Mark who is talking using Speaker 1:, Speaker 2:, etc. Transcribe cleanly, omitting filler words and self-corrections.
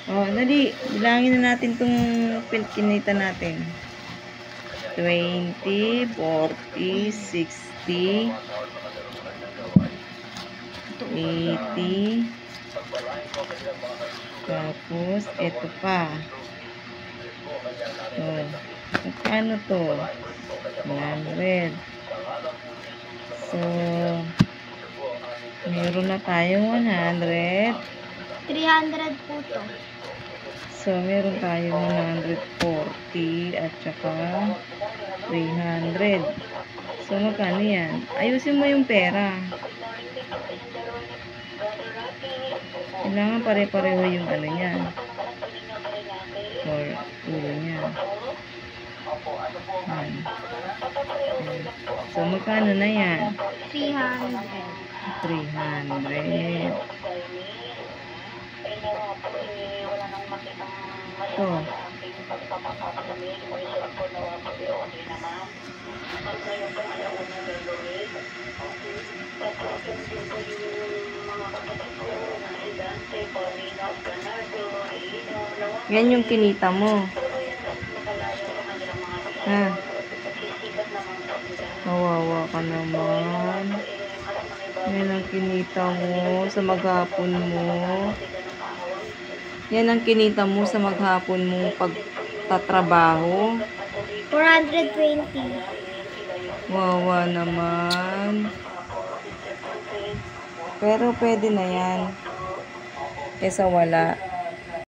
Speaker 1: Oh, dali. Bilangin na natin itong kinita natin. 20, 40, 60, 80. Tapos, ito pa. Oh, magkano to? 100. So, meron na tayong 100.
Speaker 2: 300 po to.
Speaker 1: So, meron tayong 140 at saka 300. So, magkano yan? Ayusin mo yung pera. Kailangan pare-pareho yung ano niya. Or ulo niya. So, magkano na yan?
Speaker 2: 300.
Speaker 1: 300. Ito. Yan yung kinita mo. Ha? Kawawa ka naman. Yan ang kinita mo sa maghapon mo. Yan ang kinita mo sa maghapon mo pagtatrabaho.
Speaker 2: 420.
Speaker 1: Wawa naman. Pero pwede na yan. Kesa wala.